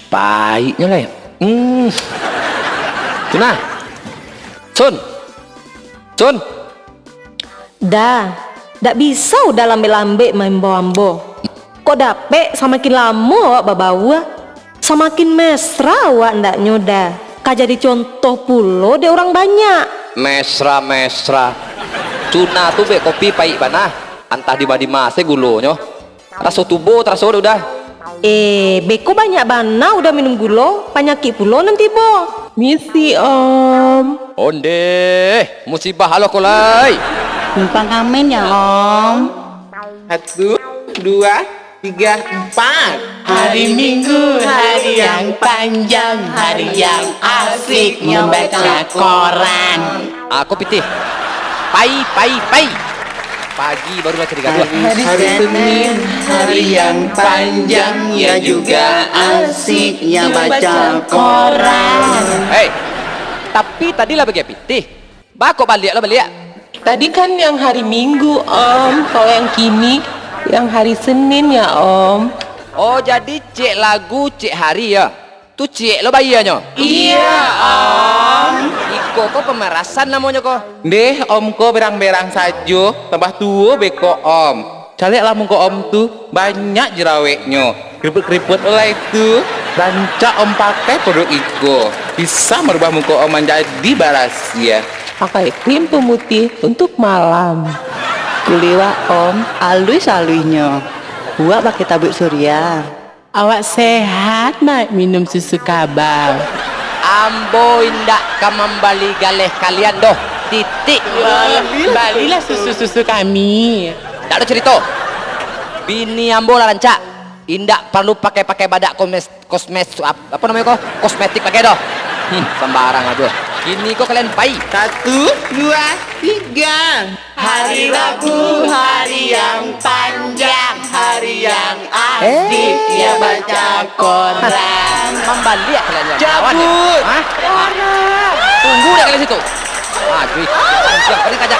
Pahitnya lah ya. Tuna. Sun. Sun. Dah, dak bisa udah lambe-lambe main ambo. Kok dapet semakin lama awak babawa, semakin mesra awak ndak nyoda. Kak jadi contoh pulo de orang banyak. Mesra. Tuna tuh be kopi pahit banah. Antah di mase gulonyo. Rasa tubuh terasa udah. Beko banyak bana udah minum gulo, penyakit pulo nanti bo. Misi Om. Onde, musibah halo kolai. Numpang amin ya Om. 1, 2, 3, 4. Hari Minggu, hari yang panjang, hari yang asik membaca koran. Aku pitih. Pai. Pagi baru baca 32. Hari Senin, hari yang panjang, ya juga asik ya baca koran. Hei, tapi tadi lah bagi pitih. Bako balik. Tadi kan yang hari Minggu Om, kalau yang kini yang hari Senin ya Om. Oh jadi cek lagu cek hari ya. Tu cek lo bayarnya. Iya Om. Iko kok pemerasan namanya kok. Deh Om ko berang-berang saja, tambah tua beko Om. Calik lah muka Om tuh banyak jeraweknya. Keriput-keriput oleh itu rancak Om pakai produk Iko. Bisa merubah muka Om menjadi barasia. Pakai krim pemutih untuk malam. Kuliwa Om, alus-alusnya. Buat pakai tabuk surya. Awak sehat nak minum susu kabau. Ambo indak kamambali galeh kalian doh. Titik. Balilah susu-susu kami. Tak ada cerita. Bini ambo lah rancak. Indak perlu pakai badak apa namanya kok? Kosmetik pakai doh. Sembarang aja. Kini kok kalian pai. 1, 2, 3. Hari Rabu, hari yang panjang, hari yang asik ya baca koran. Membalik ya kalian ya. Cabut. Hah? Tunggu deh kalian situ. Aduh. Kalian kajak.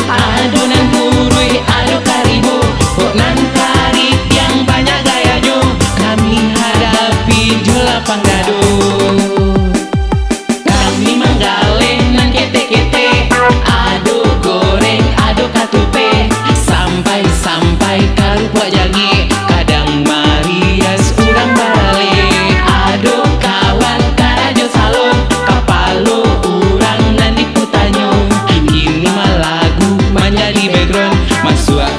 Adonan kurui, ado karibo, kok nan kari Ai karupa jange kadang marias urang balik. Aduh kawan karajo salon kapalo urang nan diputanyo. Kini mah lagu menjadi background masuk